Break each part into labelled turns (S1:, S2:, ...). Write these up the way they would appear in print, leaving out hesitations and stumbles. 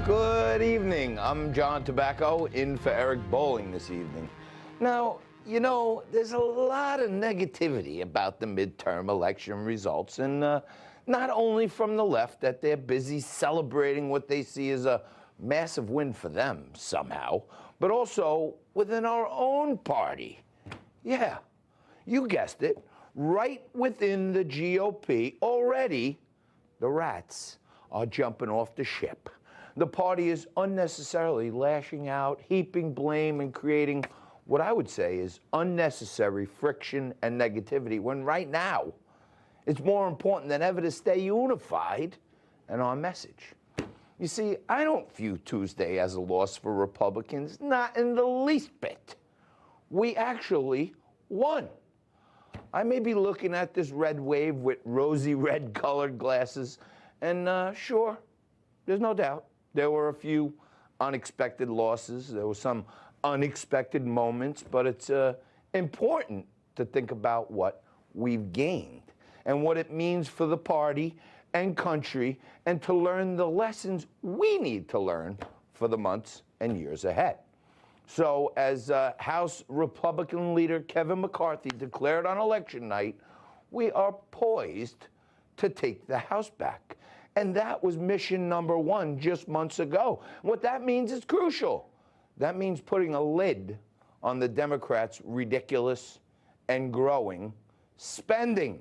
S1: Good evening. I'm John Tabacco, in for Eric Bowling this evening. Now, you know, there's a lot of negativity about the midterm election results, and not only from the left, that they're busy celebrating what they see as a massive win for them somehow, but also within our own party. Yeah, you guessed it, right within the GOP, already the rats are jumping off the ship. The party is unnecessarily lashing out, heaping blame, and creating what I would say is unnecessary friction and negativity, when right now it's more important than ever to stay unified and our message. You see, I don't view Tuesday as a loss for Republicans, not in the least bit. We actually won. I may be looking at this red wave with rosy red colored glasses, and sure, there's no doubt there were a few unexpected losses. There were some unexpected moments, but it's important to think about what we've gained and what it means for the party and country, and to learn the lessons we need to learn for the months and years ahead. So as House Republican leader Kevin McCarthy declared on election night, we are poised to take the House back. And that was mission number one just months ago. What that means is crucial. That means putting a lid on the Democrats' ridiculous and growing spending.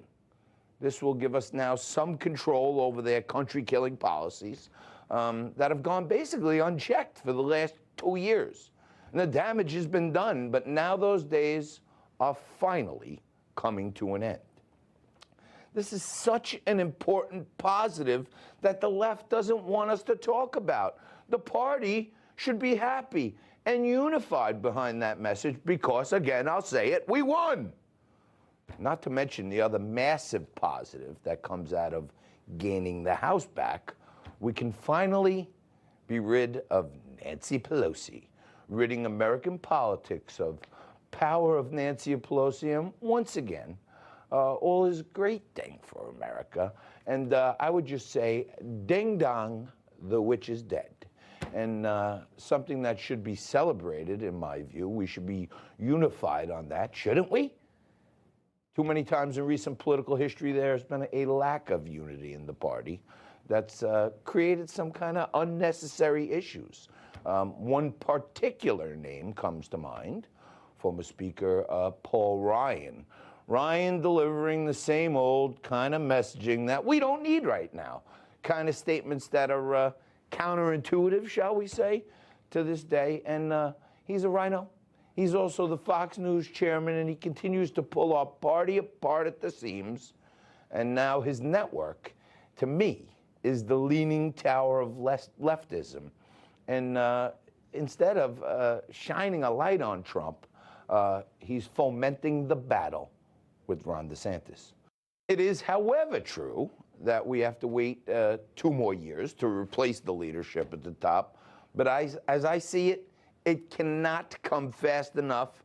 S1: This will give us now some control over their country-killing policies that have gone basically unchecked for the last 2 years. And the damage has been done, but now those days are finally coming to an end. This is such an important positive that the left doesn't want us to talk about. The party should be happy and unified behind that message because, again, I'll say it, we won. Not to mention the other massive positive that comes out of gaining the House back. We can finally be rid of Nancy Pelosi, ridding American politics of power of Nancy Pelosi, and once again, all is a great thing for America. And I would just say, ding dong, the witch is dead. And something that should be celebrated, in my view. We should be unified on that, shouldn't we? Too many times in recent political history, there's been a lack of unity in the party that's created some kind of unnecessary issues. One particular name comes to mind, former Speaker Paul Ryan. Ryan delivering the same old kind of messaging that we don't need right now, kind of statements that are counterintuitive, shall we say, to this day. And he's a rhino. He's also the Fox News chairman, and he continues to pull our party apart at the seams. And now his network, to me, is the leaning tower of leftism. And instead of shining a light on Trump, he's fomenting the battle with Ron DeSantis. It is, however, true that we have to wait 2 more years to replace the leadership at the top. But as I see it, it cannot come fast enough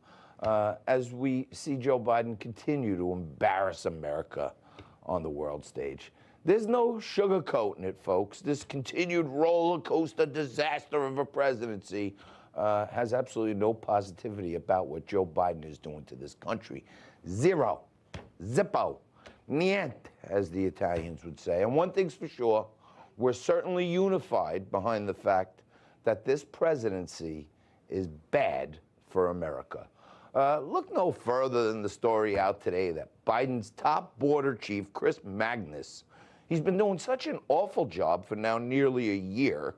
S1: as we see Joe Biden continue to embarrass America on the world stage. There's no sugarcoating it, folks. This continued roller coaster disaster of a presidency has absolutely no positivity about what Joe Biden is doing to this country. Zero. Zippo. Niente, as the Italians would say. And one thing's for sure, we're certainly unified behind the fact that this presidency is bad for America. Look no further than the story out today that Biden's top border chief, Chris Magnus, he's been doing such an awful job for now nearly a year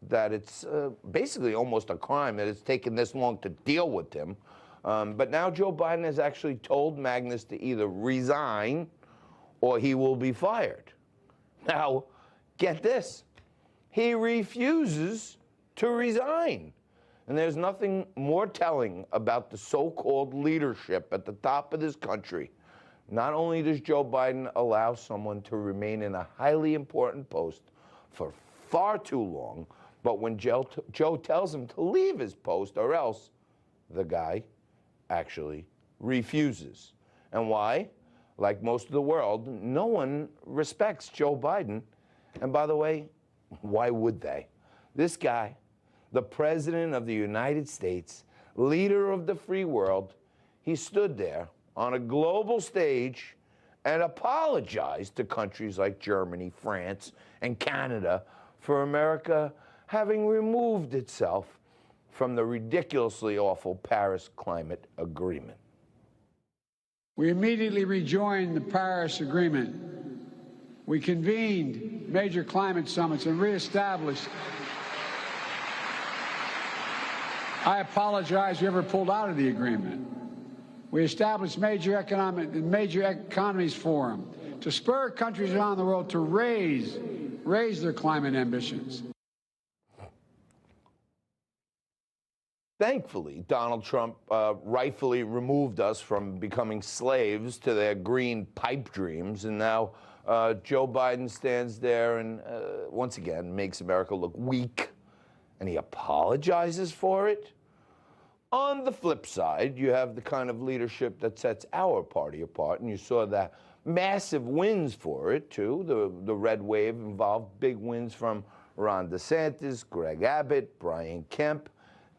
S1: that it's basically almost a crime that it's taken this long to deal with him. But now Joe Biden has actually told Magnus to either resign or he will be fired. Now, get this. He refuses to resign. And there's nothing more telling about the so-called leadership at the top of this country. Not only does Joe Biden allow someone to remain in a highly important post for far too long, but when Joe tells him to leave his post or else, the guy actually refuses. And why? Like most of the world, no one respects Joe Biden. And by the way, why would they? This guy, the President of the United States, leader of the free world, he stood there on a global stage and apologized to countries like Germany, France, and Canada for America having removed itself from the ridiculously awful Paris Climate Agreement.
S2: We immediately rejoined the Paris Agreement. We convened major climate summits and reestablished. I apologize we ever pulled out of the agreement. We established major economies forum to spur countries around the world to raise their climate ambitions.
S1: Thankfully, Donald Trump rightfully removed us from becoming slaves to their green pipe dreams, and now Joe Biden stands there and once again makes America look weak, and he apologizes for it. On the flip side, you have the kind of leadership that sets our party apart, and you saw that massive wins for it, too. The red wave involved big wins from Ron DeSantis, Greg Abbott, Brian Kemp.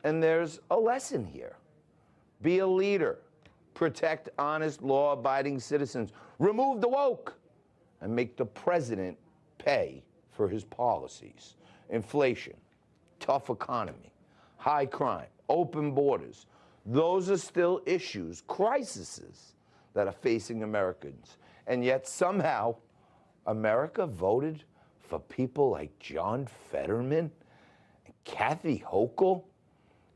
S1: And there's a lesson here. Be a leader. Protect honest, law-abiding citizens. Remove the woke. And make the president pay for his policies. Inflation, tough economy, high crime, open borders. Those are still issues, crises that are facing Americans. And yet somehow America voted for people like John Fetterman and Kathy Hochul.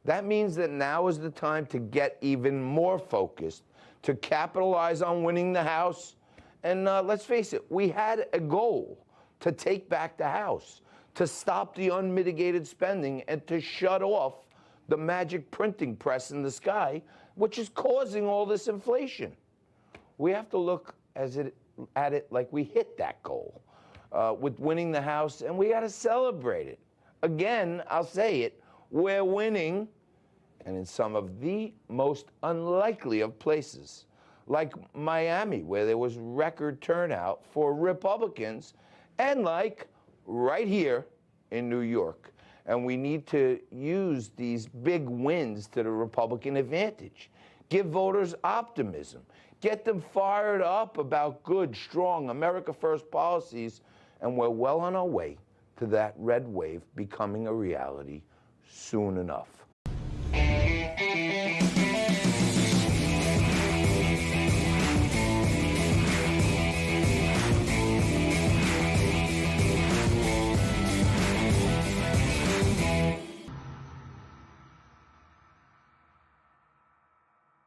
S1: That means that now is the time to get even more focused, to capitalize on winning the House. And let's face it, we had a goal to take back the House, to stop the unmitigated spending, and to shut off the magic printing press in the sky, which is causing all this inflation. We have to look at it like we hit that goal with winning the House, and we got to celebrate it. Again, I'll say it, we're winning, and in some of the most unlikely of places, like Miami, where there was record turnout for Republicans, and like right here in New York. And we need to use these big wins to the Republican advantage. Give voters optimism. Get them fired up about good, strong America First policies, and we're well on our way to that red wave becoming a reality soon enough.